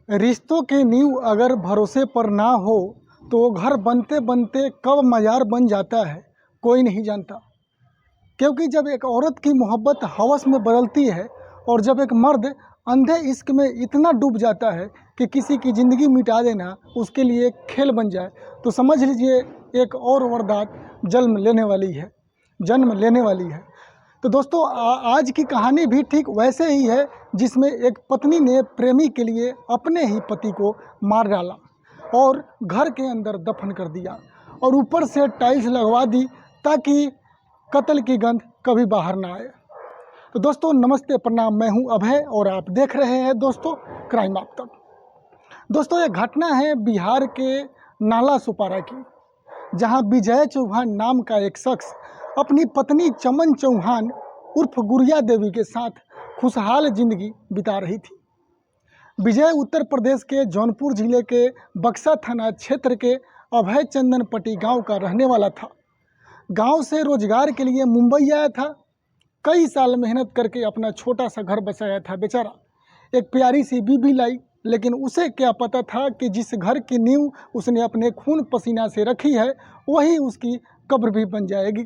रिश्तों की नींव अगर भरोसे पर ना हो तो घर बनते बनते कब मज़ार बन जाता है कोई नहीं जानता। क्योंकि जब एक औरत की मोहब्बत हवस में बदलती है और जब एक मर्द अंधे इश्क में इतना डूब जाता है कि किसी की ज़िंदगी मिटा देना उसके लिए एक खेल बन जाए, तो समझ लीजिए एक और वारदात जन्म लेने वाली है। तो दोस्तों आज की कहानी भी ठीक वैसे ही है, जिसमें एक पत्नी ने प्रेमी के लिए अपने ही पति को मार डाला और घर के अंदर दफन कर दिया और ऊपर से टाइल्स लगवा दी ताकि कत्ल की गंध कभी बाहर ना आए। तो दोस्तों नमस्ते, प्रणाम, मैं हूं अभय और आप देख रहे हैं दोस्तों क्राइम आप तक। दोस्तों ये घटना है बिहार के नाला सुपारा की, जहां विजय चौहान नाम का एक शख्स अपनी पत्नी चमन चौहान उर्फ गुड़िया देवी के साथ खुशहाल जिंदगी बिता रही थी। विजय उत्तर प्रदेश के जौनपुर जिले के बक्सा थाना क्षेत्र के अभय चंदनपट्टी गांव का रहने वाला था। गांव से रोजगार के लिए मुंबई आया था। कई साल मेहनत करके अपना छोटा सा घर बसाया था बेचारा। एक प्यारी सी बीबी लाई, लेकिन उसे क्या पता था कि जिस घर की नींव उसने अपने खून पसीना से रखी है वही उसकी कब्र भी बन जाएगी।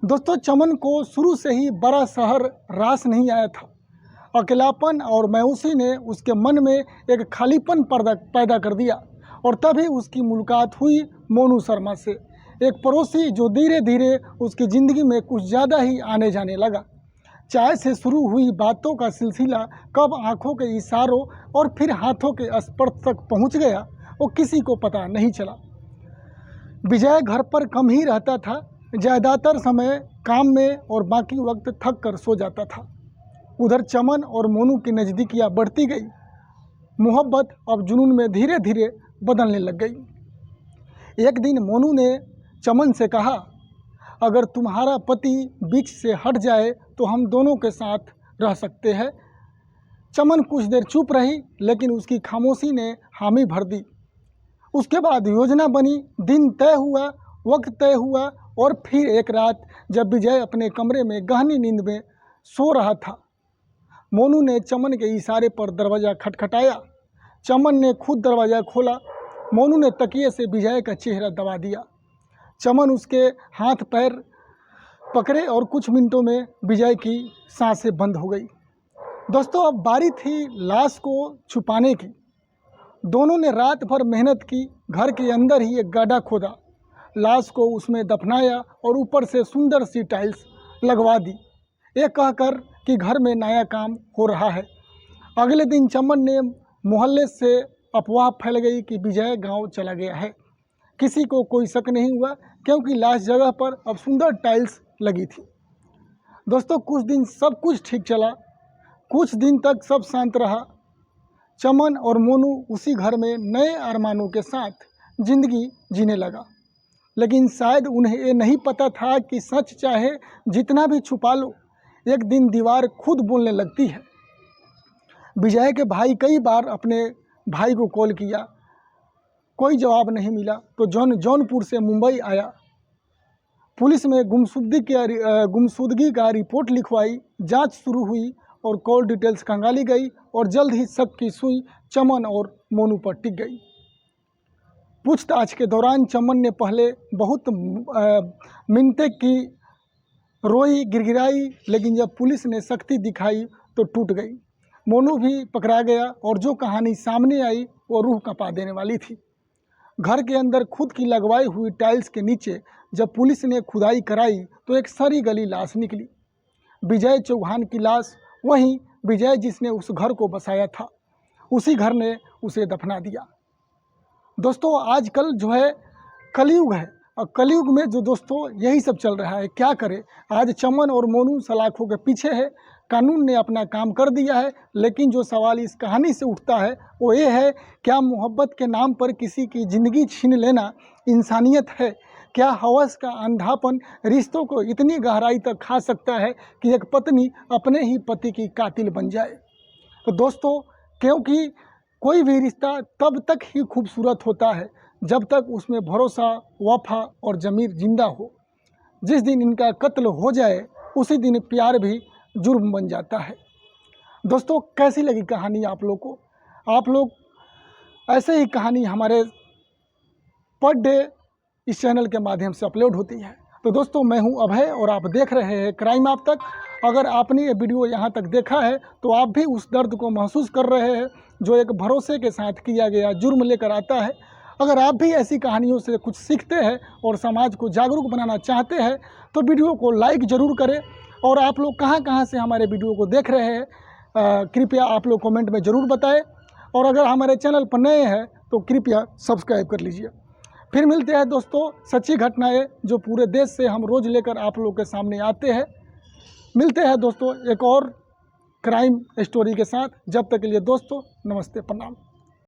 दोस्तों चमन को शुरू से ही बड़ा शहर रास नहीं आया था। अकेलापन और मायूसी ने उसके मन में एक खालीपन पैदा कर दिया और तभी उसकी मुलाकात हुई मोनू शर्मा से, एक पड़ोसी जो धीरे धीरे उसकी ज़िंदगी में कुछ ज़्यादा ही आने जाने लगा। चाय से शुरू हुई बातों का सिलसिला कब आंखों के इशारों और फिर हाथों के स्पर्श तक पहुंच गया वो किसी को पता नहीं चला। विजय घर पर कम ही रहता था, ज़्यादातर समय काम में और बाकी वक्त थक कर सो जाता था। उधर चमन और मोनू की नज़दीकियाँ बढ़ती गई। मोहब्बत अब जुनून में धीरे धीरे बदलने लग गई। एक दिन मोनू ने चमन से कहा, अगर तुम्हारा पति बीच से हट जाए तो हम दोनों के साथ रह सकते हैं। चमन कुछ देर चुप रही, लेकिन उसकी खामोशी ने हामी भर दी। उसके बाद योजना बनी, दिन तय हुआ, वक्त तय हुआ और फिर एक रात जब विजय अपने कमरे में गहनी नींद में सो रहा था, मोनू ने चमन के इशारे पर दरवाज़ा खटखटाया। चमन ने खुद दरवाज़ा खोला। मोनू ने तकिए से विजय का चेहरा दबा दिया। चमन उसके हाथ पैर पकड़े और कुछ मिनटों में विजय की सांसें बंद हो गई। दोस्तों अब बारी थी लाश को छुपाने की। दोनों ने रात भर मेहनत की, घर के अंदर ही एक गड्ढा खोदा, लाश को उसमें दफनाया और ऊपर से सुंदर सी टाइल्स लगवा दी, ये कहकर कि घर में नया काम हो रहा है। अगले दिन चमन ने मोहल्ले से अफवाह फैल गई कि विजय गांव चला गया है। किसी को कोई शक नहीं हुआ क्योंकि लाश जगह पर अब सुंदर टाइल्स लगी थी। दोस्तों कुछ दिन सब कुछ ठीक चला, कुछ दिन तक सब शांत रहा। चमन और मोनू उसी घर में नए अरमानों के साथ जिंदगी जीने लगा, लेकिन शायद उन्हें ये नहीं पता था कि सच चाहे जितना भी छुपा लो, एक दिन दीवार खुद बोलने लगती है। विजय के भाई कई बार अपने भाई को कॉल किया, कोई जवाब नहीं मिला, तो जौनपुर से मुंबई आया। पुलिस में गुमशुदगी का रिपोर्ट लिखवाई, जांच शुरू हुई और कॉल डिटेल्स खंगाली गई और जल्द ही शक की सुई चमन और मोनू पर टिक गई। पूछताछ के दौरान चमन ने पहले बहुत मिन्नतें की, रोई, गिड़गिड़ाई, लेकिन जब पुलिस ने सख्ती दिखाई तो टूट गई। मोनू भी पकड़ा गया और जो कहानी सामने आई वो रूह कंपा देने वाली थी। घर के अंदर खुद की लगवाई हुई टाइल्स के नीचे जब पुलिस ने खुदाई कराई तो एक सड़ी गली लाश निकली। विजय चौहान की लाश, वहीं विजय जिसने उस घर को बसाया था, उसी घर ने उसे दफना दिया। दोस्तों आजकल जो है कलयुग है और कलयुग में जो दोस्तों यही सब चल रहा है। क्या करें, आज चमन और मोनू सलाखों के पीछे है, कानून ने अपना काम कर दिया है, लेकिन जो सवाल इस कहानी से उठता है वो ये है, क्या मोहब्बत के नाम पर किसी की ज़िंदगी छीन लेना इंसानियत है? क्या हवस का अंधापन रिश्तों को इतनी गहराई तक खा सकता है कि एक पत्नी अपने ही पति की कातिल बन जाए? तो दोस्तों क्योंकि कोई भी रिश्ता तब तक ही खूबसूरत होता है जब तक उसमें भरोसा, वफा और ज़मीर जिंदा हो। जिस दिन इनका कत्ल हो जाए उसी दिन प्यार भी जुर्म बन जाता है। दोस्तों कैसी लगी कहानी आप लोग को? आप लोग ऐसे ही कहानी हमारे पर डे इस चैनल के माध्यम से अपलोड होती है। तो दोस्तों, मैं हूं अभय और आप देख रहे हैं क्राइम आप तक। अगर आपने ये वीडियो यहां तक देखा है तो आप भी उस दर्द को महसूस कर रहे हैं जो एक भरोसे के साथ किया गया जुर्म लेकर आता है। अगर आप भी ऐसी कहानियों से कुछ सीखते हैं और समाज को जागरूक बनाना चाहते हैं तो वीडियो को लाइक ज़रूर करें। और आप लोग कहां से हमारे वीडियो को देख रहे हैं कृपया आप लोग कमेंट में ज़रूर बताएं। और अगर हमारे चैनल पर नए हैं तो कृपया सब्सक्राइब कर लीजिए। फिर मिलते हैं दोस्तों सच्ची घटनाएं जो पूरे देश से हम रोज़ लेकर आप लोग के सामने आते हैं। मिलते हैं दोस्तों एक और क्राइम स्टोरी के साथ। जब तक के लिए दोस्तों नमस्ते, प्रणाम।